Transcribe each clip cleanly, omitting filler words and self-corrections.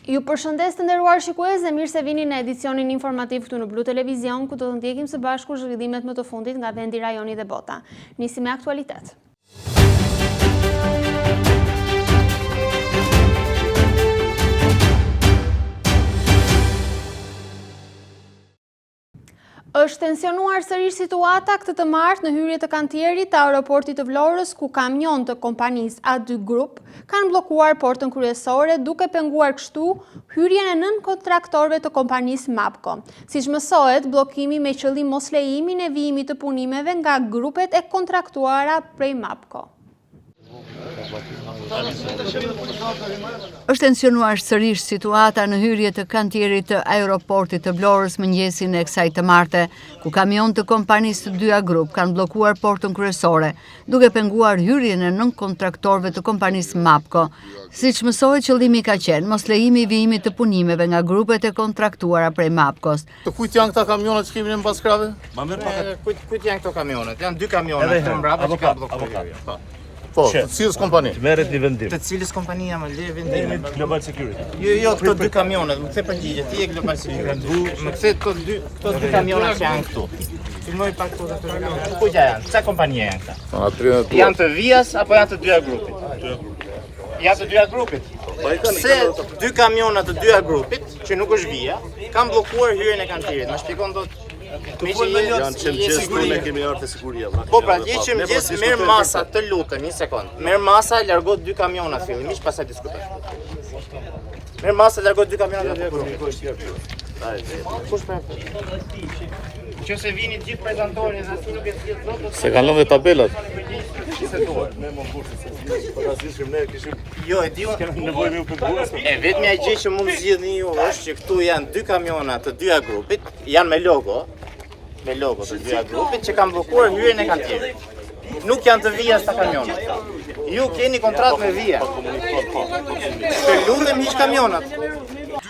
Ju përshëndes të nderuar shikues dhe mirë se vini në edicionin informativ këtu në Blu Televizion, ku do të ndjekim së bashku zhvillimet më të fundit nga vendi, rajoni dhe bota. Nisim me aktualitet. Është tensionuar sërish situata këtë të martë në hyrje të kantierit të aeroportit të Vlorës, ku kamion të kompanisë A2 Group kanë blokuar portën kryesore, duke penguar kështu hyrjen e 9 kontraktorëve të kompanisë Mapco. Siç mësohet, bllokimi me qëllim mos lejimin e vijimit të punimeve nga grupet e kontraktuara prej Mapco. Është tensionuar sërish situata në hyrje të kantierit të aeroportit të Vlorës mëngjesin e kësaj të martë, ku kamion të kompanisë të dyja grup kanë bllokuar portën kryesore, duke penguar hyrjen e 9 kontraktorëve të kompanisë Mapco. Siç mësohet, qëllimi ka qenë mos lejimi i vijimit të punimeve nga grupet e kontraktuara prej Mapcos. Të kujt janë këta kamionet që kemi në mbaskrave? Kujt janë këto kamionet? Janë 2 kamionet të mbrapa që kanë bllokuar. Po, të cilës kompani? Merret një vendim. Të cilës kompania më le vendimin? Global Security. Jo, këto 2 kamionet, më kthe përgjigje, ti e Global Security. Më kthe këto 2 kamiona që janë këtu. Filmoj pak këto të kamionet. Ku janë? Çfarë kompanie janë këta? Janë të Vias apo janë të dyja grupit? Janë të dyja grupit. Se 2 kamiona të dyja grupit, që nuk është Via, kanë bllokuar hyrjen e kantierit. Më shpjegon dot. Janë qëmqes ne kemi ardhur te siguria. Po pra, qëmqes merr masa, të lutem, një sekond. Merr masa, largo 2 kamiona fillimisht, pastaj diskutoj. Merr masa, largo 2 kamiona të Kush pra? Nëse vini gjithë prezantorë dhe asi nuk e sjell thotë. Se kanë lënë tabelat. Jo, e diun. Nevojë me u penguar. E vetmja gjë që mund zgjidhni ju është që këtu janë 2 kamiona të dyja grupit, janë me logo të dyja grupit që kanë bllokuar hyrjen e kantierit. Nuk janë të Vias ta kamionat. Ju keni kontratë me Via. Të lutem hiq kamionat.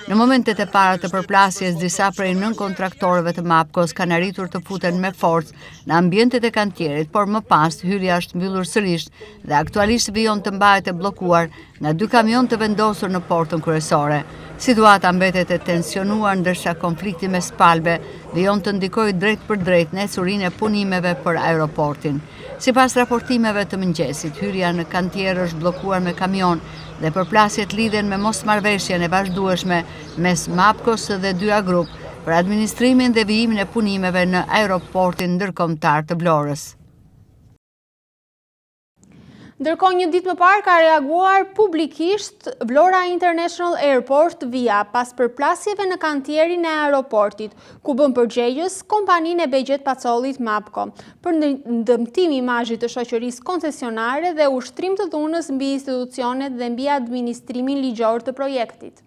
Në momentet e para të përplasjes, disa prej 9 kontraktorëve të Mapcos kanë arritur të futen me forcë në ambientet e kantierit, por më pas hyrja është mbyllur sërish dhe aktualisht vijon të mbahet e bllokuar nga 2 kamion të vendosur në portën kryesore. Situata mbetet e tensionuar, ndërsa konflikti mes palëve vijon të ndikojë drejt për drejt në ecurinë e punimeve për aeroportin. Sipas raportimeve të mëngjesit, hyrja në kantier është bllokuar me kamion dhe përplasjet lidhen me mosmarrveshjen e vazhdueshme mes Mapcos dhe dyja grup për administrimin dhe vijimin e punimeve në aeroportin ndërkombëtar të Vlorës. Ndërkohë, një ditë më parë ka reaguar publikisht Vlora International Airport Via pas përplasjeve në kantierin e aeroportit, ku bën përgjegjës kompaninë e Bexhet Pacollit Mapco për ndëmtim imazhit të shoqërisë koncesionare dhe ushtrim të dhunës mbi institucionet dhe mbi administrimin ligjor të projektit.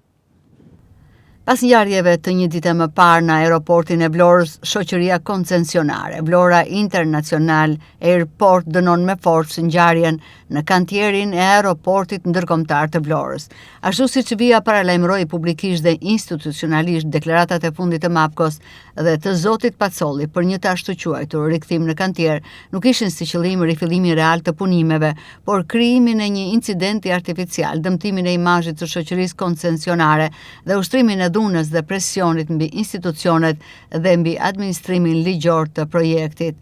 Pas ngjarjeve të një dite më parë në aeroportin e Vlorës, shoqëria koncesionare Vlora International Airport dënon me forcë ngjarjen në kantierin e aeroportit ndërkombëtar të Vlorës. Ashtu siç Via paralajmëroi publikisht dhe institucionalisht deklaratat e fundit të Mapcos dhe të zotit Pacolli për një të ashtu quajtur rikthim në kantier, nuk ishin si qëllim rifillimin real të punimeve, por krijimin e një incidenti artificial, dëmtimin e imazhit të shoqërisë koncesionare dhe ushtrimin e dhunës dhe presionit mbi institucionet dhe mbi administrimin ligjor të projektit.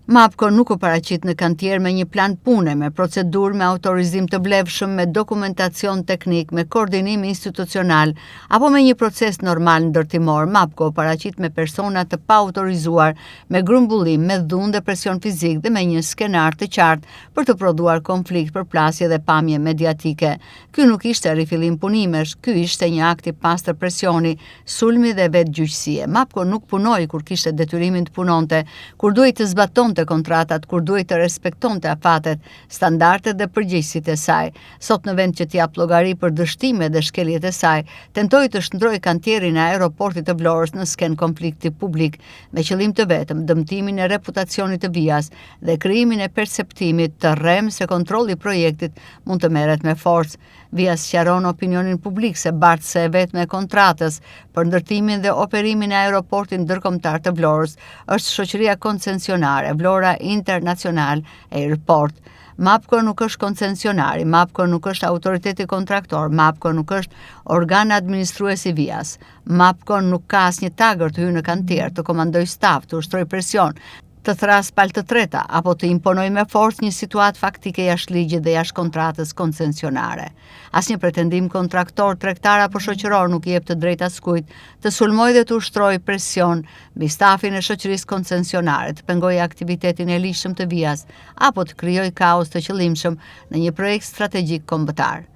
Mapco nuk u paraqit në kantier me një plan pune, me procedurë, me autorizim të vlefshëm, me dokumentacion teknik, me koordinim institucional, apo me një proces normal ndërtimor. Mapco u paraqit me persona të pa autorizuar, me grumbullim, me dhunë dhe presion fizik dhe me një skenar të qartë për të prodhuar konflikt, përplasje dhe pamje mediatike. Ky nuk ishte rifillim punimesh, ky ishte një akt i pastër presioni, sulmi dhe vetgjyqësie. Mapco nuk punoi kur kishte detyrimin të punonte, kur duhej të zbatonte siguronte kontratat kur duhej të respektonte afatet, standardet dhe përgjegjësitë e saj. Sot në vend që t'i jap llogari për dështimet dhe shkeljet e saj, tentoi të shndrojë kantierin e aeroportit të Vlorës në sken konflikti publik me qëllim të vetëm dëmtimin e reputacionit të Vias dhe krijimin e perceptimit të rrem se kontrolli i projektit mund të merret me forcë. Vias sqaron opinionin publik se bartëse e vetme e kontratës për ndërtimin dhe operimin e aeroportit ndërkombëtar të Vlorës është shoqëria koncesionare Vlora International Airport. MAPCO nuk është koncesionari, MAPCO nuk është autoriteti kontraktor, MAPCO nuk është organ administrues i Vias. MAPCO nuk ka asnjë tagër të hyjë në kantier, të komandoj staf, të ushtrojë presion, të thras palë të treta apo të imponoj me forcë një situatë faktike jashtë ligjit dhe jashtë kontratës koncesionare. Asnjë pretendim kontraktor, tregtar apo shoqëror nuk i jep të drejtë askujt të sulmojë dhe të ushtrojë presion mbi stafin e shoqërisë koncesionare, të pengojë aktivitetin e ligjshëm të Vias apo të krijojë kaos të qëllimshëm në një projekt strategjik kombëtar.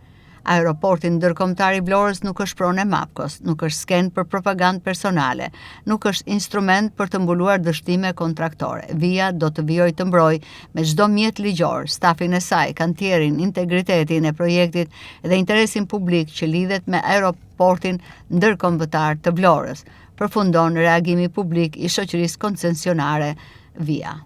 Aeroporti ndërkombëtar i Vlorës nuk është pronë e MAPCO-s, nuk është sken për propagandë personale, nuk është instrument për të mbuluar dështime kontraktore. Via do të vijojë të mbrojë me çdo mjet ligjor, stafin e saj, kantierin, integritetin e projektit dhe interesin publik që lidhet me aeroportin ndërkombëtar të Vlorës, përfundon reagimi publik i shoqërisë koncesionare Via.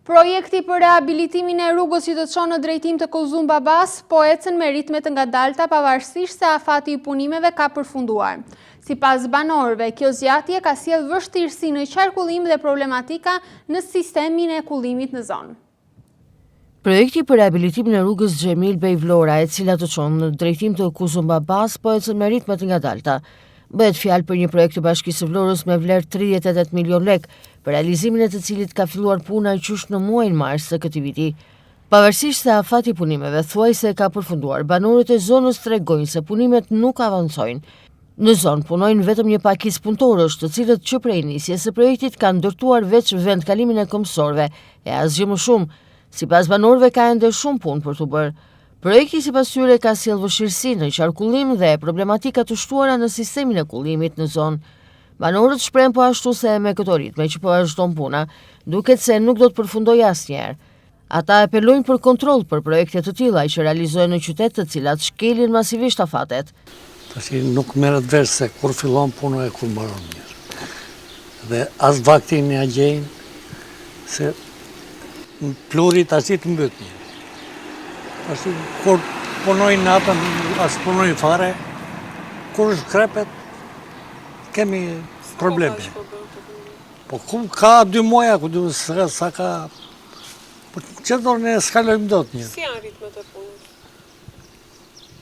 Projekti për rehabilitimin e rrugës që të çon në drejtim të Kuzum-Babas po ecën me ritme të ngadalta pavarësisht se afati i punimeve ka përfunduar. Sipas banorëve, kjo zgjatje ka sjellë vështirësi në qarkullim dhe problematika në sistemin e kullimit në zonë. Projekti për rehabilitimin e rrugës Xhemil Bej Vlora, e cila të çon në drejtim të Kuzum-Babas, po ecën me ritme të ngadalta. Bëhet fjalë për një projekt të Bashkisë së Vlorës me vlerë 38 milion lek, për realizimin e të cilit ka filluar puna qysh në muajin mars të këtij viti. Pavarësisht se afati i punimeve thuajse ka përfunduar, banorët e zonës tregojnë se punimet nuk avancojnë. Në zonë punojnë vetëm një pakicë punëtorësh, të cilët që prej nisjes së projektit kanë ndërtuar veç vendkalimin e këmbësorëve e asgjë më shumë. Sipas banorëve ka ende shumë punë për të bërë. Projekti sipas tyre ka sjellë vështirësi në qarkullim dhe problematika të shtuara në sistemin e kullimit në zonë. Banorët shprehen po ashtu se me këto ritme që po vazhdon puna, duket se nuk do të përfundojë asnjëherë. Ata apelojnë për kontroll për projekte të tilla që realizohen në qytet të cilat shkelin masivisht afatet. Tash nuk merret vesh se kur fillon puna e kur mbaron mirë. Dhe as vaktin ja gjejnë se plurit tash të mbyt mirë. Ashtu, kur punojnë natën, as punojnë fare, kur shkrepet, kemi probleme. Po ka 2 muaja, sa ka... Po që do ne s'kalojmë do të një. Si janë ritmet e punës?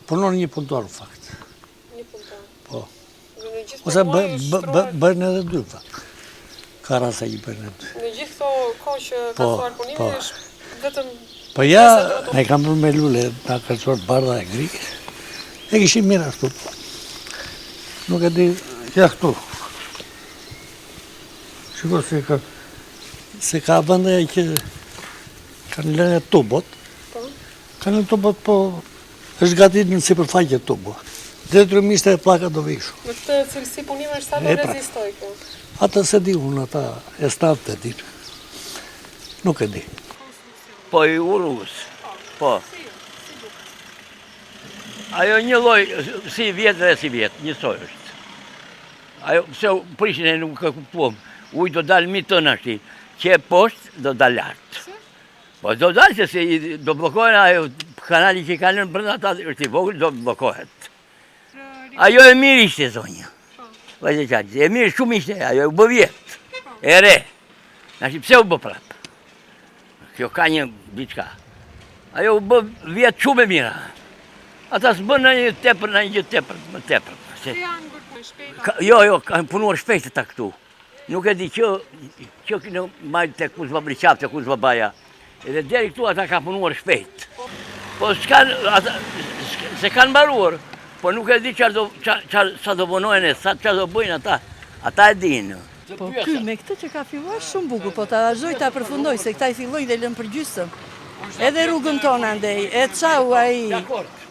Punon një punëtor, në fakt. Një punëtor? Po. Në gjithë Ose muaj shtrohet... bërnë edhe 2, fakt. Ka rasa i bërnë edhe 2. Në gjithë këto kohë që ka thuar punimi, është vetëm... Po ja, ne kam bërë me lule, na kërcuar bardha e grike, e kishim mirë ashtu. Nuk e di, ja këtu. Shiko se ka vënde që kanë lënë tubot, kanë lënë tubot, po është gatit në sipërfaqe tubo. Detrymisht e plaka do vishu. Me këtë cilësi punime është sa do rezistoj kjo? Ata se di unë, ata e stafë të di. Nuk e di. Po i urus, po. Ajo një lloj, si vjetë dhe si vjetë, njësoj është. Ajo, pse prishin e nuk e kuptuam, ujë do dalë mi të nashti, që e poshtë do dalë lartë. Po do dalë që si do blokohen ajo kanali që i kalën brenda ata është i vogël, do blokohet. Ajo e mirë ishte zonja. Vajzë qatë, e mirë shumë ishte, ajo u bë vjetë, e re. Nashti pse u bë prapë? Kjo ka një diçka. Ajo u bë vjetë shumë e mira. Ata s'bën në një tepër, në një gjithë tepër, më tepër. Si janë bërë shpejta? Jo, kanë punuar shpejt ta këtu. Nuk e di që në majtë të kus vabri qapë, të kus vabaja. Edhe deri këtu ata ka punuar shpejt. Po se kanë mbaruar, po nuk e di sa do vonojnë, sa do bëjnë ata. Ata e dinë. Po ky me këtë që ka filluar shumë bukur, po ta vazhdoj ta përfundoj se këta i fillojnë dhe lënë për gjysëm. Edhe rrugën tonë andej, e çau ai.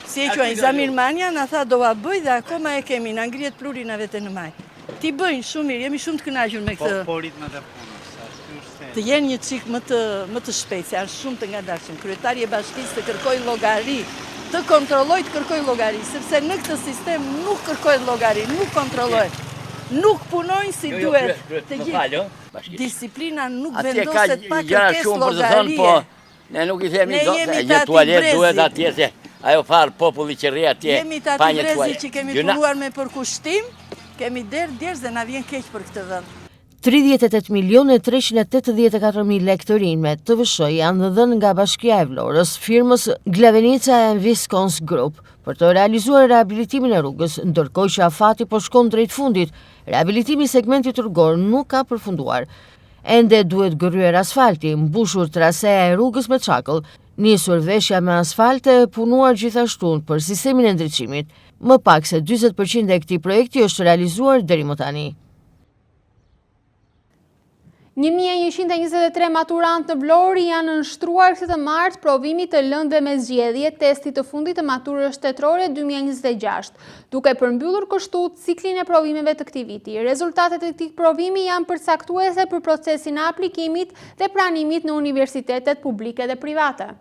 Si e quajnë Zamir Manja, na tha do a bëj dhe akoma e kemi, na ngrihet plurina vete në maj. Ti bëjnë shumë mirë, jemi shumë të kënaqur me këtë. Po ritmet e punës. të jenë një çik më të shpejtë, janë shumë të ngadalshëm. Kryetari i bashkisë të kërkoj llogari, të kontrolloj, të kërkoj llogari, sepse në këtë sistem nuk kërkohet llogari, nuk kontrollohet. Nuk punojnë si duhet. Të gjithë. Disiplina nuk vendoset pa kërkesë llogarie. Ne nuk i themi do të tualet duhet atje se ajo farë populli që rri atje. Jemi të ati brezi që kemi punuar me përkushtim, kemi djerës dhe na vjen keq për këtë vend. 38.384.000 lekë të rinjme të TVSH janë dhënë nga Bashkia e Vlorës, firmës Glavenica and Viscons Group, për të realizuar rehabilitimin e rrugës, ndërkohë që afati po shkon drejt fundit. Rehabilitimi i segmentit rrugor nuk ka përfunduar. Ende duhet gërryer asfalti, mbushur trasea e rrugës me çakëll, nisur veshja me asfalt e punuar gjithashtu për sistemin e ndriçimit. Më pak se 40% e këtij projekti është realizuar deri më tani. 1123 maturantë në Vlorë janë nënshtruar këtë martë provimit të lëndëve me zgjedhje testit të fundit të maturës shtetërore 2026, duke përmbyllur kështu ciklin e provimeve të këtij viti. Rezultatet e këtij provimi janë përcaktuese për procesin e aplikimit dhe pranimit në universitetet publike dhe private.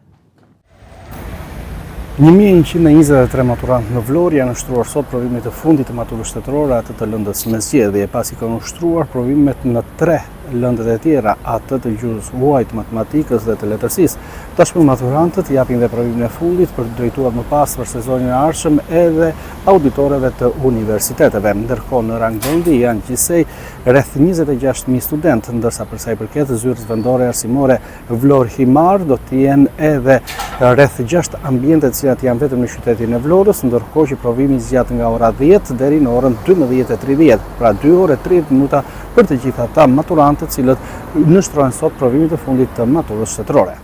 1123 maturantë në Vlorë janë nështruar sot provimit të fundit të maturës shtetërore atë të lëndës me zgjedhje, pasi kanë nështruar provimet në 3 lëndët e tjera, atë të gjuhës huajt, matematikës dhe të letërsisë. Tashmë maturantët japin dhe provimin e fundit për të drejtuar më pas për sezonin e ardhshëm edhe auditorëve të universiteteve. Ndërkohë në rang vendi janë gjithsej rreth 26.000 studentë, ndërsa për sa i përket zyrës vendore arsimore Vlorë Himar do të jenë edhe rreth 6 ambiente të cilat janë vetëm në qytetin e Vlorës, ndërkohë që provimi zgjat nga ora 10 deri në orën 12:30, pra 2 orë e 30 minuta për të gjithë ata maturantët cilët nështrojnë sot provimit të fundit të maturës shtetërore.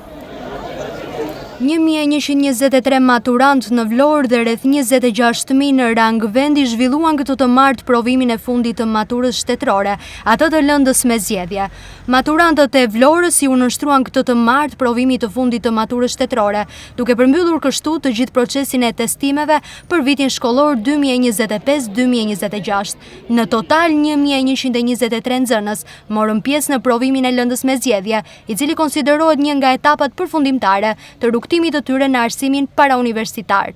1123 maturantë në Vlorë dhe rreth 26.000 në rang vendi zhvilluan këtu të martë provimin e fundit të maturës shtetërore, atë të lëndës me zgjedhje. Maturantët e Vlorës u nënshtruan këtë të martë provimit të fundit të maturës shtetërore, duke përmbyllur kështu të gjithë procesin e testimeve për vitin shkollor 2025-2026. Në total 1123 nxënës morën pjesë në provimin e lëndës me zgjedhje, i cili konsiderohet një nga etapat përfundimtare të rrugtimit të tyre në arsimin parauniversitar.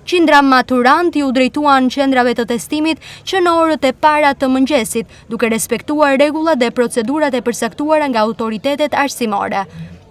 Qindra maturantë u drejtuan qendrave të testimit që në orët e para të mëngjesit, duke respektuar rregullat dhe procedurat e përcaktuara nga autoritetet arsimore.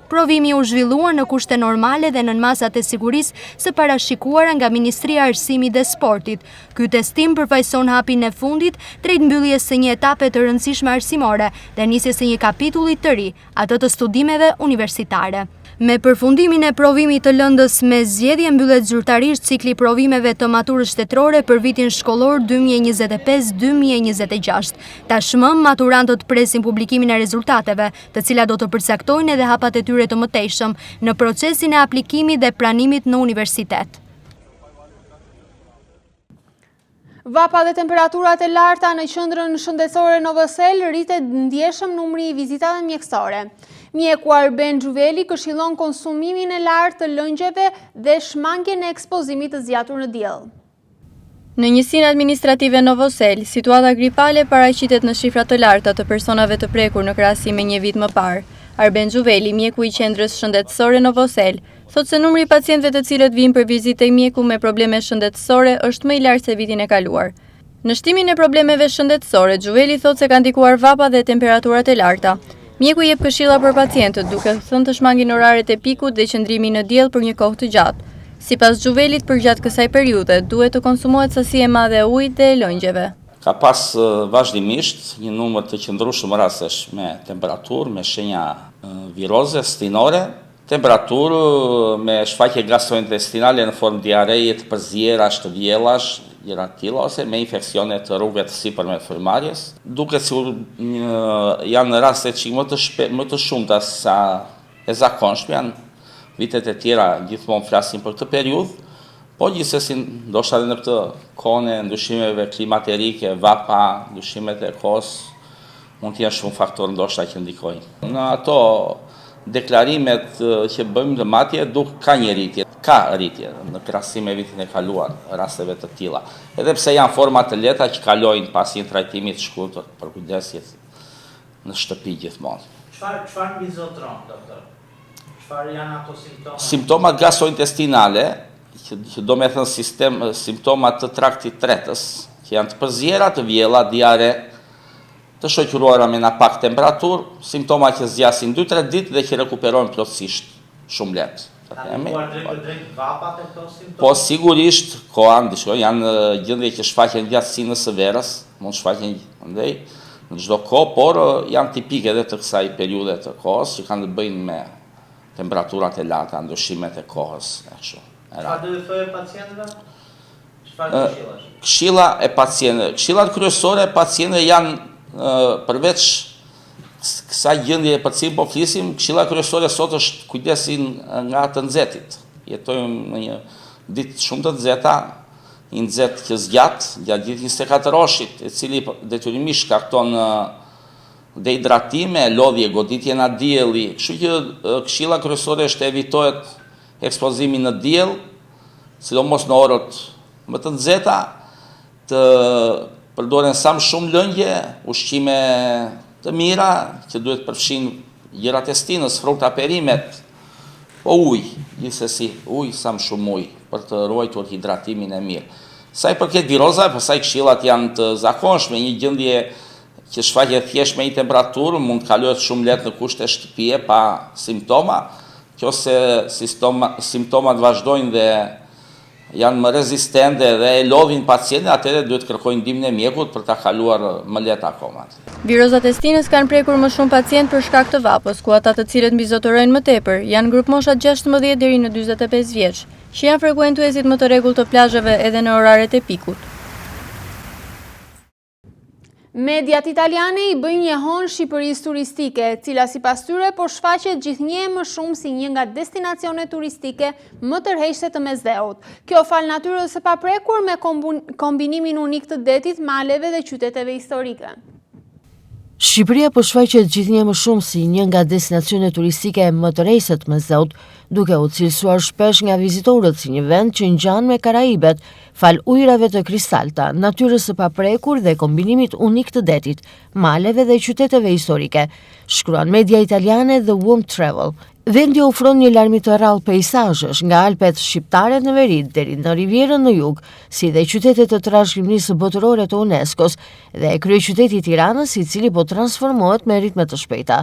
Provimi u zhvillua në kushte normale dhe nën masat e sigurisë së parashikuara nga Ministria e Arsimit dhe Sportit. Ky testim përfaqëson hapin e fundit drejt mbylljes së një etape të rëndësishme arsimore dhe nisjes së një kapitulli të ri, atë të studimeve universitare. Me përfundimin e provimit të lëndës me zgjedhje mbyllet zyrtarisht cikli provimeve të maturës shtetërore për vitin shkollor 2025-2026. Tashmë maturantët presin publikimin e rezultateve, të cilat do të përcaktojnë edhe hapat e tyre të mëtejshëm në procesin e aplikimit dhe pranimit në universitet. Vapa dhe temperaturat e larta në qendrën shëndetësore në Novosel rritet ndjeshëm numri i vizitave mjekësore. Mjeku Arben Xhuveli këshillon konsumimin e lartë të lëngjeve dhe shmangjen e ekspozimit të zgjatur në diell. Në njësinë administrative Novosel, situata gripale paraqitet në shifra të larta të personave të prekur në krahasim me një vit më parë. Arben Xhuveli, mjeku i qendrës shëndetësore Novosel, thotë se numri i pacientëve të cilët vijnë për vizitë te mjeku me probleme shëndetësore është më i lartë se vitin e kaluar. Në shtimin e problemeve shëndetësore, Xhuveli thotë se kanë ndikuar vapa dhe temperaturat e larta. Mjeku jep këshilla për pacientët, duke thënë të shmangin oraret e pikut dhe qëndrimi në diell për një kohë të gjatë. Sipas Xhuvelit, përgjatë kësaj periudhe, duhet të konsumohet sasi e madhe e ujit dhe e lëngjeve. Ka pas vazhdimisht një numër të qëndrueshëm rastesh me temperaturë, me shenja viroze, stinore, temperaturë me shfaqje gastrointestinale në formë diareje, të përzjerash, të vjellash, gjëra të tilla ose me infeksione të rrugëve të sipërme të frymarrjes, duke sikur janë raste që më të shumta sa e zakonshme janë vitet e tjera gjithmonë flasin për këtë periudhë, po gjithsesi ndoshta edhe në këtë kohë e ndryshimeve klimaterike, vapa, ndryshimet e kohës mund të jenë shumë faktorë ndoshta që ndikojnë. Në ato deklarimet që bëjmë të matje ka një rritje. Ka rritje në krahasim me vitin e kaluar, rasteve të tilla. Edhe pse janë forma të lehta që kalojnë pas një trajtimi të shkurtër për kujdesjet në shtëpi gjithmonë. Çfarë mbizotron, doktor? Çfarë janë ato simptomat? Simptomat gastrointestinale, që do me thënë simptomat të traktit tretës, që janë të përzjera, të vjella, diare, të shoqëruara me pak temperaturë, simptoma që zgjasin 2-3 ditë dhe që rekuperojnë plotësisht shumë lehtë. Drejt vapat e këto simptoma? Po sigurisht, janë gjendje që shfaqen gjatë sinës së verës, mund shfaqen ndej në çdo kohë, por janë tipike edhe të kësaj periudhe të kohës, që kanë të bëjnë me temperaturat e larta, ndryshimet e kohës. Çfarë do të thojë pacientëve? Çfarë këshillash? Këshilla e pacientëve. Këshillat kryesore e pacientëve janë përveç kësaj gjendje për cilën po flisim, këshilla kryesore sot është kujdesin nga të nxehtit. Jetojmë në një ditë shumë të nxehta, një nxehtë që zgjat gjatë ditës 24 orëshit, e cili detyrimisht shkakton dehidratime, lodhje, goditje në dielli. Kështu që këshilla kryesore është evitohet ekspozimi në diell, sidomos në orët më të nxehta, të përdoren sa më shumë lëngje, ushqime të mira, që duhet përfshin gjëra të stinës, frukta, perimet, po ujë, gjithsesi, ujë, sa më shumë ujë, për të ruajtur hidratimin e mirë. Sa i përket virozave, pastaj këshillat janë të zakonshme, një gjendje që shfaqet thjesht me një temperaturë, mund të kalohet shumë lehtë në kushte shtëpie pa simptoma, nëse simptomat vazhdojnë dhe janë më rezistente dhe e lodhin pacientin, atëherë duhet kërkojnë ndihmën e mjekut për ta kaluar më lehtë akoma. Virozat e stinës kanë prekur më shumë pacient për shkak të vapës, ku ata të cilët mbizotorojnë më tepër janë grup mosha 16 deri në 45 vjeç, që janë frekuentuesit më të rregullt të plazheve edhe në oraret e pikut. Mediat italiane i bëjnë njehon Shqipërisë turistike, cila sipas tyre po shfaqet gjithnjë më shumë si një nga destinacionet turistike më tërheqëse të Mesdheut. Kjo fal natyrës së paprekur me kombinimin unik të detit, maleve dhe qyteteve historike. Shqipëria po shfaqet gjithnjë më shumë si një nga destinacionet turistike më të rejse të Mesdheut, duke u cilësuar shpesh nga vizitorët si një vend që ngjan me Karaibet, fal ujrave të kristalta, natyrës së paprekur dhe kombinimit unik të detit, maleve dhe qyteteve historike, shkruan media italiane The Womb Travel. Vendi ofron një larmi të rrallë peisazhesh nga Alpet shqiptare në veri deri në Rivierën në jug, si dhe qytetet të trashëgimisë botërore të UNESCO-s dhe kryeqyteti i Tiranës, i cili po transformohet me ritme të shpejta.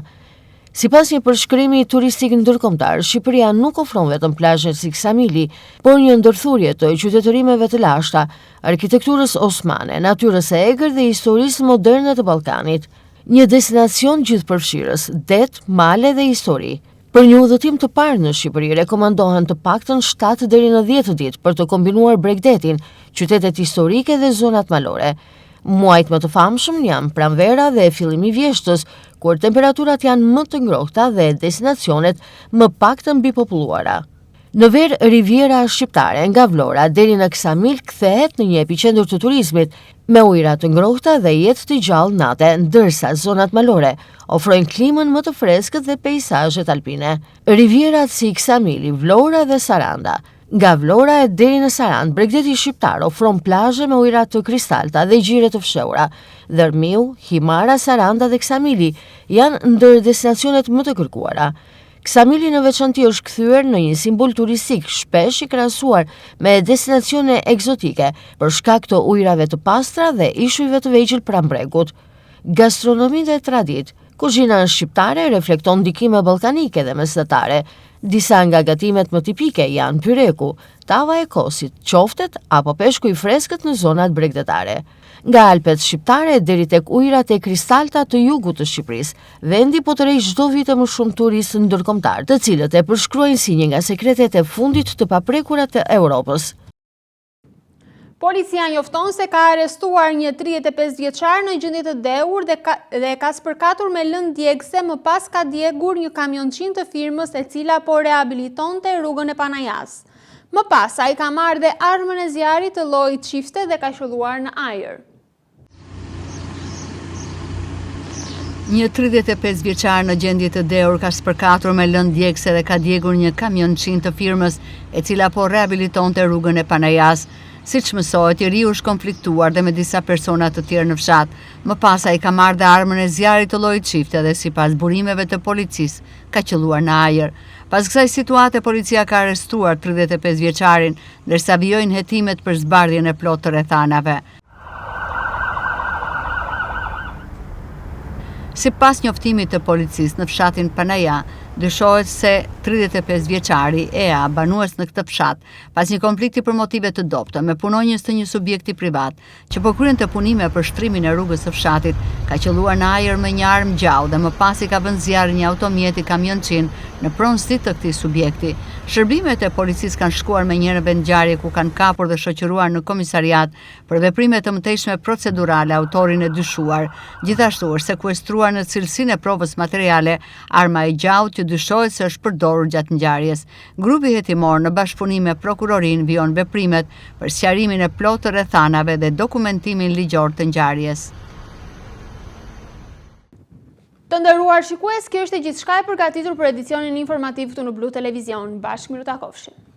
Sipas një përshkrimi turistik ndërkombëtar, Shqipëria nuk ofron vetëm plazhe si Ksamili, por një ndërthurje të qytetërimeve të lashta, arkitekturës osmane, natyrës së egër dhe historisë moderne të Ballkanit. Një destinacion gjithëpërfshirës, det, male dhe histori. Për një udhëtim të parë në Shqipëri rekomandohen të paktën 7 deri në 10 ditë për të kombinuar Bregdetin, qytetet historike dhe zonat malore. Muajt më të famshëm janë pranvera dhe fillimi i vjeshtës, kur temperaturat janë më të ngrohta dhe destinacionet më pak të mbipopulluara. Në ver, Riviera shqiptare nga Vlora deri në Ksamil kthehet në një epicentër të turizmit, me ujëra të ngrohta dhe jetë të gjallë natë, ndërsa zonat malore ofrojnë klimën më të freskët dhe peisazhet alpine. Rivierat si Ksamili, Vlora dhe Saranda. Nga Vlora e deri në Sarand, Bregdeti shqiptar ofron plazhe me ujëra të kristalta dhe gjire të fshehura. Dërmiu, Himara, Saranda dhe Ksamili janë ndër destinacionet më të kërkuara. Ksamili në veçanti është kthyer në një simbol turistik shpesh i krahasuar me destinacione egzotike për shkak të ujrave të pastra dhe ishujve të vegjël pranë bregut. Gastronominë e tradit, kuzhina shqiptare reflekton ndikime ballkanike dhe mesdhetare. Disa nga gatimet më tipike janë pyreku, tava e kosit, qoftet apo peshku i freskët në zonat bregdetare. Nga Alpet shqiptare deri tek ujërat e kristalta të jugut të Shqipërisë, vendi po tërheq çdo vit më shumë turistë ndërkombëtar, të cilët e përshkruajnë si një nga sekretet e fundit të paprekura të Europës. Policia njofton se ka arrestuar një 35 vjeçar në gjendje të dehur dhe ka spërkatur me lëndë djegëse më pas ka djegur një kamionçin të firmës e cila po rehabilitonte rrugën e Panajas. Më pas ai ka marrë dhe armën e zjarrit të llojit çifte dhe ka qelluar në ajër. Një 35 vjeçar në gjendje të dehur ka spërkatur me lëndë djegëse dhe ka djegur një kamionçin të firmës e cila po rehabilitonte rrugën e Panajas Siç mësohet, i riu është konfliktuar dhe me disa persona të tjerë në fshat. Më pas ai ka marrë dhe armën e zjarrit të llojit çifte dhe sipas burimeve të policisë ka qelluar në ajër. Pas kësaj situate, policia ka arrestuar 35 vjeçarin, ndërsa vijojnë hetimet për zbardhjen e plotë të rrethanave. Sipas njoftimit të policisë në fshatin Panaja, dyshohet se 35 vjeçari Ea, banues në këtë fshat, pas një konflikti për motive të dobta me punonjës të një subjekti privat, që po kryente punime për shtrimin e rrugës së fshatit, ka qelluar në ajër me një armë gjau dhe më pas i ka vënë zjarr një automjeti kamionçin në pronësi të këtij subjekti. Shërbimet e policisë kanë shkuar me një vendngjarje ku kanë kapur dhe shoqëruar në komisariat për veprime të mëtejshme procedurale autorin e dyshuar. Gjithashtu është sekuestruar në cilësinë e provës materiale arma e gjaut që dyshohet se është përdorur gjatë ngjarjes. Grupi hetimor në bashkëpunim me prokurorin vijon veprimet për sqarimin e plotë të rrethanave dhe dokumentimin ligjor të ngjarjes. Të nderuar shikues, kjo është gjithçka e përgatitur për edicionin informativ këtu në Blu Televizion. Bashkë miru takofshim.